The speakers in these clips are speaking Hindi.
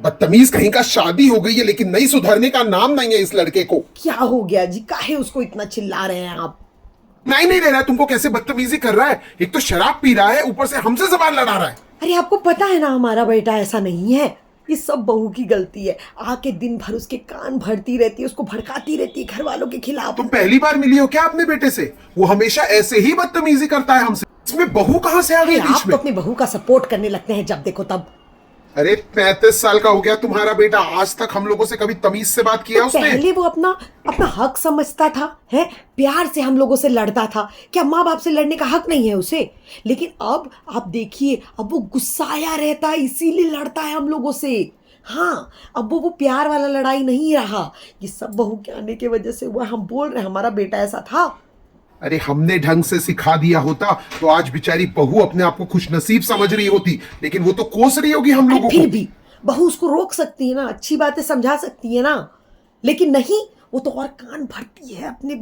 बदतमीज कहीं का, शादी हो गई है लेकिन नहीं सुधरने का नाम नहीं है इस लड़के को। क्या हो गया जी, काहे उसको इतना चिल्ला रहे हैं आप? नहीं ले रहा है तुमको, कैसे बदतमीजी कर रहा है। एक तो शराब पी रहा है, ऊपर से हमसे जबान लड़ा रहा है। अरे आपको पता है ना हमारा बेटा ऐसा नहीं है, ये सब बहू की गलती है। आके दिन भर उसके कान भरती रहती है, उसको भड़काती रहती है घर वालों के खिलाफ। तुम पहली बार मिली हो क्या अपने बेटे से? वो हमेशा ऐसे ही बदतमीजी करता है हमसे। इसमें बहू कहां से आ गई बीच आप में? तो अपनी बहू का सपोर्ट करने लगते हैं जब देखो तब। अरे 35 साल का हो गया तुम्हारा बेटा, आज तक हम लोगों से कभी तमीज से बात किया तो उसने? पहले वो अपना अपना हक समझता था, है प्यार से हम लोगों से लड़ता था। क्या माँ बाप से लड़ने का हक नहीं है उसे? लेकिन अब आप देखिए, अब वो गुस्साया रहता है, इसीलिए लड़ता है हम लोगों से। हाँ, अब वो प्यार वाला लड़ाई नहीं रहा। ये सब बहू के आने की वजह से हुआ। हम बोल रहे हैं हमारा बेटा ऐसा था। अरे हमने ढंग से सिखा दिया होता तो आज बेचारी बहू अपने आप को खुशनसीब समझ रही होती, लेकिन वो तो कोस रही होगी हम लोगों फिर को। भी बहू उसको रोक सकती है ना, अच्छी बातें समझा सकती है ना, लेकिन नहीं, वो तो और कान भरती है अपने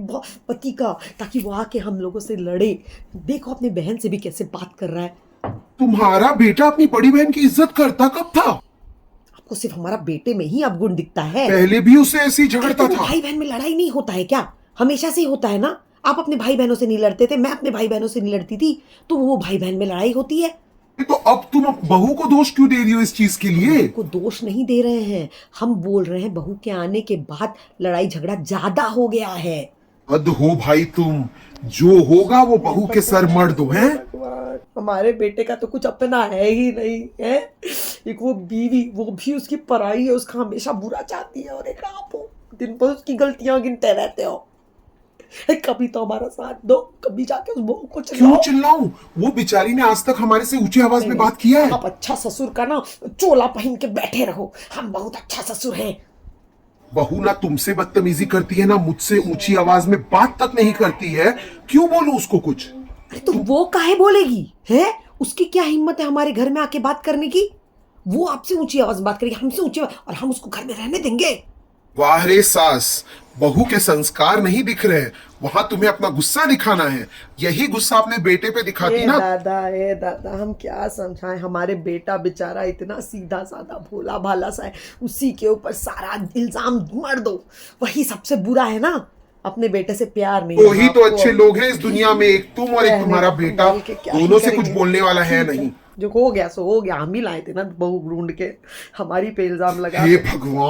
पति का, ताकि वो आके हम लोगों से लड़े। देखो अपनी बहन से भी कैसे बात कर रहा है। तुम्हारा बेटा अपनी बड़ी बहन की इज्जत करता कब था? आपको सिर्फ हमारा बेटे में ही अवगुण दिखता है। पहले भी उससे ऐसे ही झगड़ता तो था। भाई बहन में लड़ाई नहीं होता है क्या? हमेशा से ही होता है ना। आप अपने भाई बहनों से नहीं लड़ते थे, मैं अपने भाई बहनों से नहीं लड़ती थी, तो वो भाई बहन में लड़ाई होती है। तो अब तुम बहू को दोष क्यों दे रही हो इस चीज के लिए? को दोष नहीं दे रहे हैं, हम बोल रहे हैं बहू के आने के बाद लड़ाई झगड़ा ज्यादा हो गया है। हद हो भाई तुम, जो होगा वो बहू के सर मर दो हैं। हमारे बेटे का तो कुछ अपना है ही नहीं है। एक वो बीवी, वो भी उसकी पराई है, उसका हमेशा बुरा चाहती है, और एक आप हो, दिन भर उसकी गलतियां गिनते रहते हो। कभी तो हमारा साथ दो, कभी जाके उस बहू को चिल्लाओ। क्यों चिल्लाऊं? वो बेचारी ने आज तक हमारे से ऊंची आवाज में बात किया है। आप अच्छा ससुर का ना चोला पहन के बैठे रहो, हम बहुत अच्छा ससुर हैं। बहू ना तुमसे बदतमीजी करती है, ना मुझसे ऊंची आवाज में बात तक नहीं करती है। क्यों बोलूं उसको कुछ? अरे तो वो काहे बोलेगी, है उसकी क्या हिम्मत है हमारे घर में आके बात करने की? वो आपसे ऊंची आवाज में बात करेगी, हमसे ऊंची आवाज, और हम उसको घर में रहने देंगे? वाह रे सास, बहू के संस्कार नहीं दिख रहे, वहां तुम्हें अपना गुस्सा दिखाना है। यही गुस्सा अपने बेटे पे दिखाती ना। ए दादा, हम क्या समझाएं, हमारे बेटा बेचारा इतना सीधा साधा भोला भाला सा है, उसी के ऊपर सारा इल्जाम मर दो। वही सबसे बुरा है ना, अपने बेटे से प्यार नहीं। वही तो अच्छे लोग हैं इस दुनिया में, एक तुम और एक तुम्हारा बेटा, दोनों से कुछ बोलने वाला है नहीं। जो हो गया सो हो गया, हम ही लाए थे ना बहू ढूंढ के, हमारी पे इल्जाम लगा। हे भगवान।